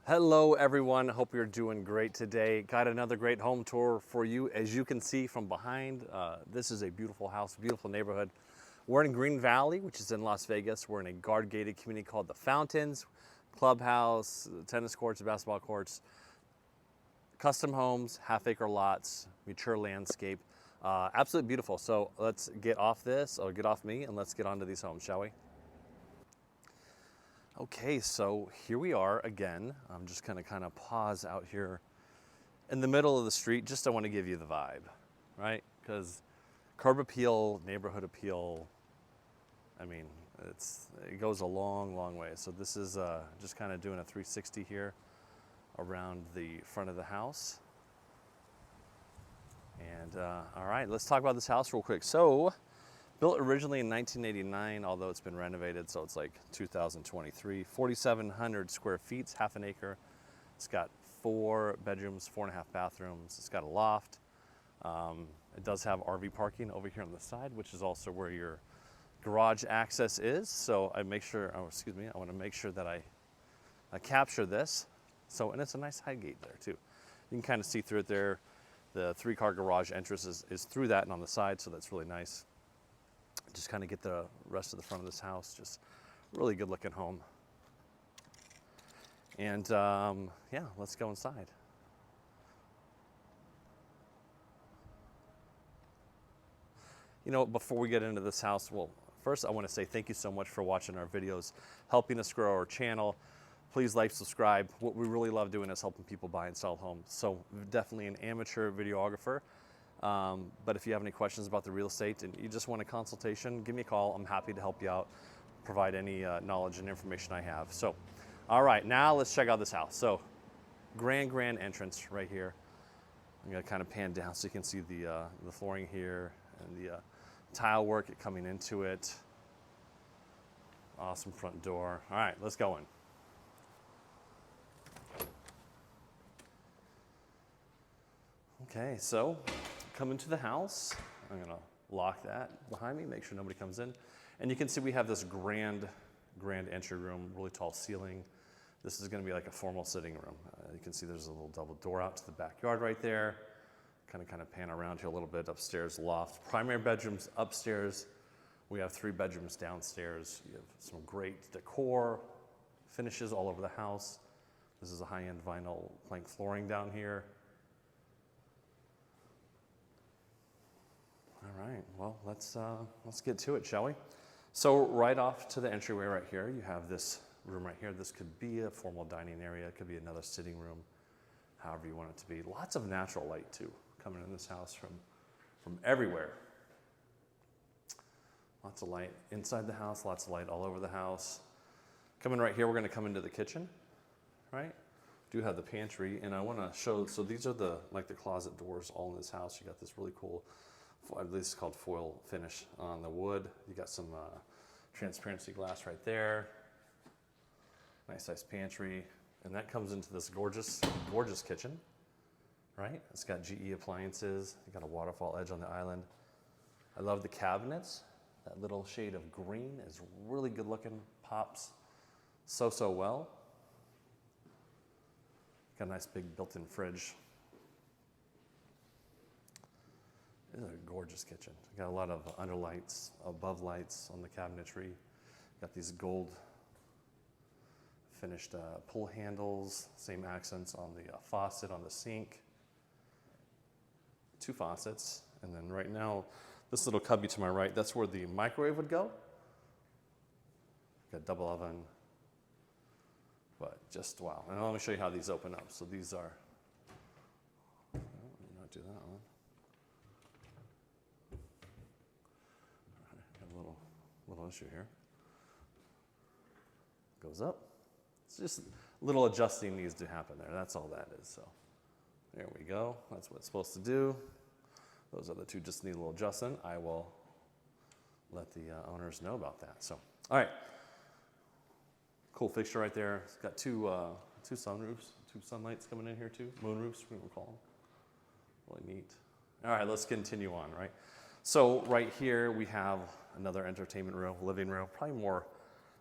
Hello everyone, hope you're doing great today. Got another great home tour for you. As you can see from behind, this is a beautiful house, beautiful neighborhood. We're in Green Valley, which is in Las Vegas. We're in a guard-gated community called the Fountains, clubhouse, tennis courts, basketball courts, custom homes, half-acre lots, mature landscape. Absolutely beautiful. So let's get off this, or get off me, and let's get onto these homes, shall we? Okay, so here we are again. I'm just gonna kind of pause out here in the middle of the street. Just I want to give you the vibe, right? Because curb appeal, neighborhood appeal, I mean, it goes a long, long way. So this is just kind of doing a 360 here around the front of the house. And all right, let's talk about this house real quick. So, built originally in 1989, although it's been renovated, so it's like 2023. 4,700 square feet, it's half an acre. It's got 4 bedrooms, 4.5 bathrooms. It's got a loft. It does have RV parking over here on the side, which is also where your garage access is. So I make sure, I want to make sure that I capture this. So, and it's a nice high gate there too. You can kind of see through it there. The 3-car garage entrance is through that and on the side, so that's really nice. Just kind of get the rest of the front of this house, just really good looking home. And yeah, let's go inside. You know, before we get into this house, well, first I want to say thank you so much for watching our videos, helping us grow our channel. Please like, subscribe. What we really love doing is helping people buy and sell homes. So definitely an amateur videographer. But if you have any questions about the real estate and you just want a consultation, give me a call. I'm happy to help you out, provide any knowledge and information I have. So, all right, now let's check out this house. So, grand entrance right here. I'm gonna kind of pan down so you can see the flooring here and the tile work coming into it. Awesome front door. All right, let's go in. Okay, so come into the house. I'm gonna lock that behind me, make sure nobody comes in. And you can see we have this grand entry room, really tall ceiling. This is gonna be like a formal sitting room. You can see there's a little double door out to the backyard right there. Kind of pan around here a little bit. Upstairs loft, primary bedrooms upstairs. We have 3 bedrooms downstairs. You have some great decor, finishes all over the house. This is a high-end vinyl plank flooring down here. All right, well, let's get to it, shall we? So right off to the entryway right here, you have this room right here. This could be a formal dining area. It could be another sitting room, however you want it to be. Lots of natural light too, coming in this house from everywhere. Lots of light inside the house, lots of light all over the house. Coming right here, we're gonna come into the kitchen, right? Do have the pantry, and I wanna show, so these are the closet doors all in this house. You got this really cool, I believe it's called foil finish on the wood. You got some transparency glass right there. Nice pantry. And that comes into this gorgeous kitchen, right? It's got GE appliances. You got a waterfall edge on the island. I love the cabinets. That little shade of green is really good looking, pops so well. Got a nice big built-in fridge. This is a gorgeous kitchen. Got a lot of underlights, above lights on the cabinetry. Got these gold finished pull handles, same accents on the faucet on the sink. 2 faucets, and then right now, this little cubby to my right, that's where the microwave would go. Got double oven, but just wow. And let me show you how these open up. So these are, oh, not do that one. Little issue here. Goes up. It's just a little adjusting needs to happen there. That's all that is. So there we go. That's what it's supposed to do. Those other 2 just need a little adjusting. I will let the owners know about that. So, all right. Cool fixture right there. It's got 2 sunroofs, 2 sunlights coming in here too. Moonroofs, we will call them. Really neat. All right, let's continue on, right? So right here we have another entertainment room, living room, probably more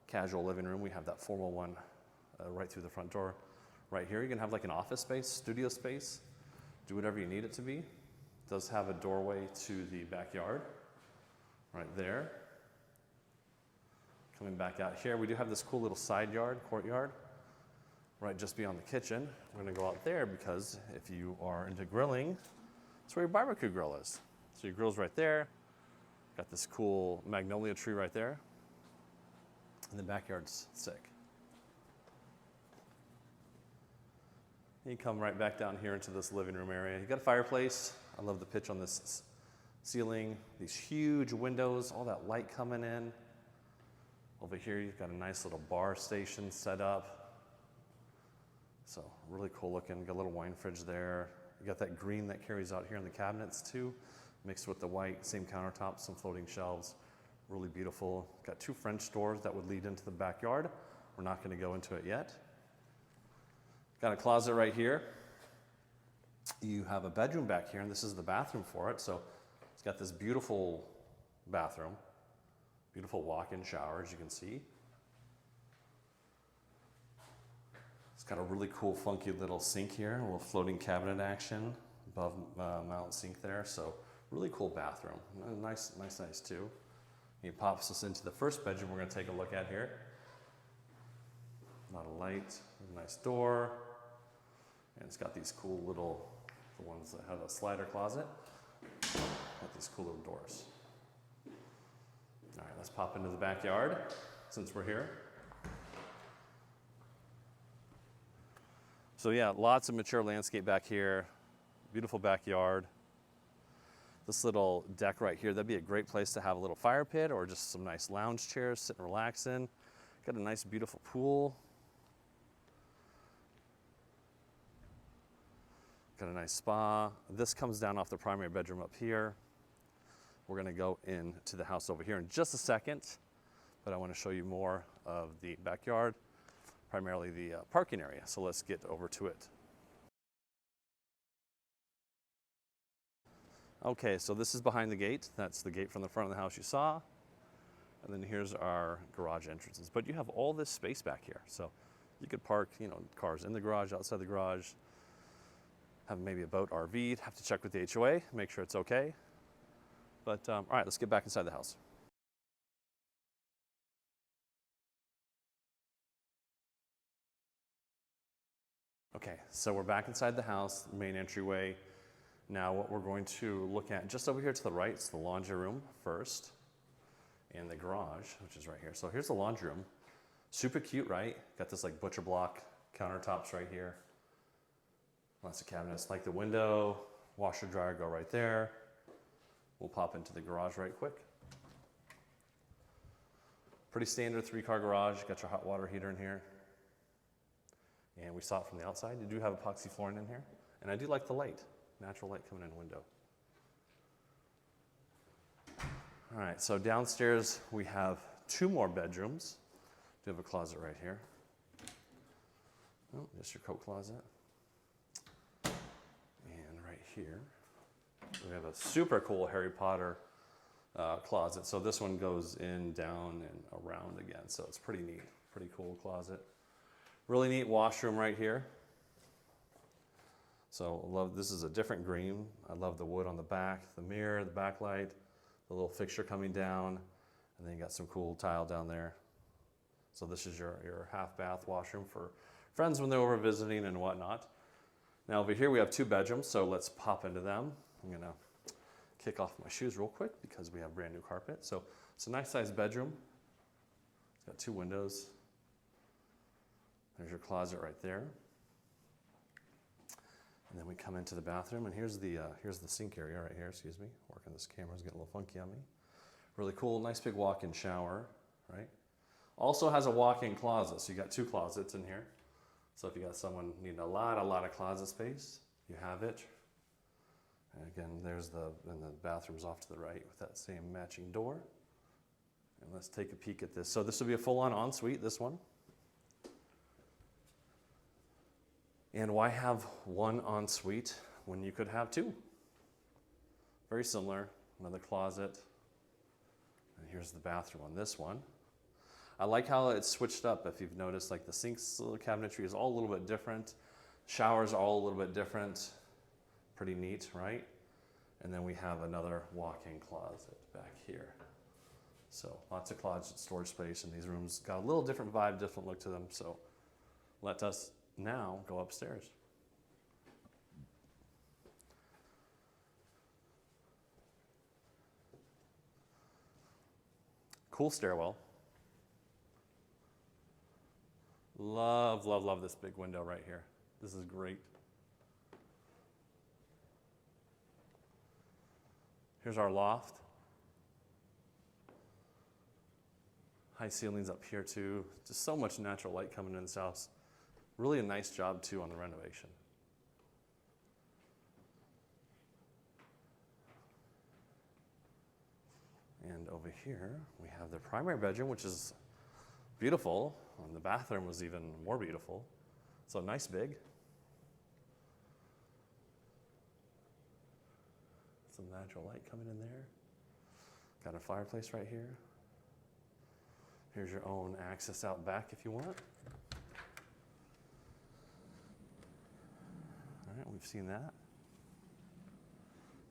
casual living room. We have that formal one right through the front door. Right here, you can have like an office space, studio space, do whatever you need it to be. It does have a doorway to the backyard, right there. Coming back out here, we do have this cool little side yard, courtyard, right just beyond the kitchen. We're gonna go out there because if you are into grilling, that's where your barbecue grill is. So your grill's right there. Got this cool magnolia tree right there. And the backyard's sick. You come right back down here into this living room area. You got a fireplace. I love the pitch on this ceiling. These huge windows, all that light coming in. Over here, you've got a nice little bar station set up. So really cool looking. Got a little wine fridge there. You got that green that carries out here in the cabinets too, mixed with the white, same countertops, some floating shelves. Really beautiful. Got 2 French doors that would lead into the backyard. We're not going to go into it yet. Got a closet right here. You have a bedroom back here, and this is the bathroom for it. So it's got this beautiful bathroom, beautiful walk-in shower, as you can see. It's got a really cool, funky little sink here, a little floating cabinet action above mount sink there. So really cool bathroom. Nice too. He pops us into the first bedroom we're going to take a look at here. A lot of light, a nice door, and it's got these cool little, the ones that have a slider closet, got these cool little doors. All right, let's pop into the backyard since we're here. So yeah, lots of mature landscape back here, beautiful backyard. This little deck right here, that'd be a great place to have a little fire pit or just some nice lounge chairs, sit and relax in. Got a nice, beautiful pool. Got a nice spa. This comes down off the primary bedroom up here. We're gonna go into the house over here in just a second, but I wanna show you more of the backyard, primarily the parking area. So let's get over to it. Okay, so this is behind the gate. That's the gate from the front of the house you saw. And then here's our garage entrances. But you have all this space back here. So you could park, cars in the garage, outside the garage, have maybe a boat, RV, have to check with the HOA, make sure it's okay. But all right, let's get back inside the house. Okay, so we're back inside the house, main entryway. Now what we're going to look at just over here to the right is the laundry room first and the garage, which is right here. So here's the laundry room. Super cute, right? Got this like butcher block countertops right here. Lots of cabinets, like the window, washer dryer go right there. We'll pop into the garage right quick. Pretty standard 3-car garage. Got your hot water heater in here. And we saw it from the outside. You do have epoxy flooring in here. And I do like the light. Natural light coming in the window. All right, so downstairs we have 2 more bedrooms. We have a closet right here. Oh, just your coat closet. And right here, we have a super cool Harry Potter closet. So this one goes in, down, and around again. So it's pretty neat, pretty cool closet. Really neat washroom right here. So this is a different green. I love the wood on the back, the mirror, the backlight, the little fixture coming down, and then you got some cool tile down there. So this is your half bath washroom for friends when they're over visiting and whatnot. Now over here we have 2 bedrooms, so let's pop into them. I'm gonna kick off my shoes real quick because we have brand new carpet. So it's a nice sized bedroom. It's got 2 windows. There's your closet right there. And then we come into the bathroom, and here's the sink area right here. Excuse me, working this camera's getting a little funky on me. Really cool, nice big walk-in shower, right? Also has a walk-in closet, so you got 2 closets in here. So if you got someone needing a lot of closet space, you have it. And again, and the bathroom's off to the right with that same matching door. And let's take a peek at this. So this will be a full-on ensuite, this one. And why have 1 ensuite when you could have 2? Very similar, another closet. And here's the bathroom on this one. I like how it's switched up. If you've noticed, like the sinks cabinetry is all a little bit different. Showers are all a little bit different. Pretty neat, right? And then we have another walk-in closet back here. So lots of closet storage space, and these rooms got a little different vibe, different look to them. So let us now go upstairs. Cool stairwell. Love, love, love this big window right here. This is great. Here's our loft. High ceilings up here too. Just so much natural light coming in this house. Really a nice job too on the renovation. And over here, we have the primary bedroom, which is beautiful. And the bathroom was even more beautiful. So nice big. Some natural light coming in there. Got a fireplace right here. Here's your own access out back if you want. All right, we've seen that.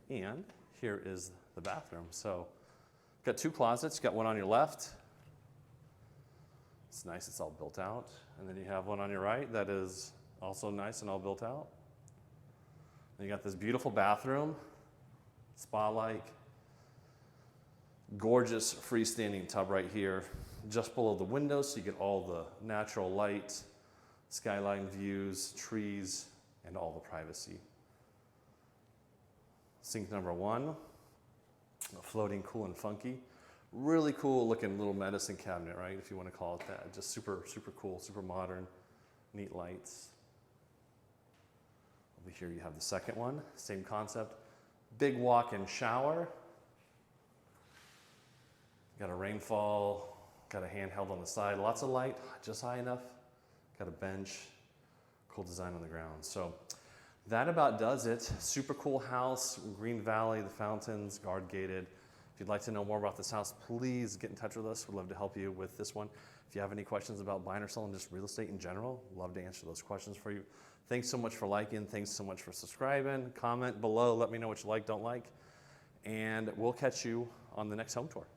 And here is the bathroom. So got two closets. You got one on your left. It's nice, it's all built out. And then you have one on your right that is also nice and all built out. And you got this beautiful bathroom, spa-like, gorgeous freestanding tub right here, just below the windows, so you get all the natural light, skyline views, trees, and all the privacy. Sink number one, floating cool and funky. Really cool looking little medicine cabinet, right? If you want to call it that. Just super, super cool, super modern, neat lights. Over here you have the second one, same concept. Big walk-in shower. Got a rainfall, got a handheld on the side, lots of light, just high enough. Got a bench, cool design on the ground. So that about does it. Super cool house, Green Valley, the fountains, guard gated. If you'd like to know more about this house, please get in touch with us. We'd love to help you with this one. If you have any questions about buying or selling just real estate in general, love to answer those questions for you. Thanks so much for liking. Thanks so much for subscribing. Comment below. Let me know what you like, don't like. And we'll catch you on the next home tour.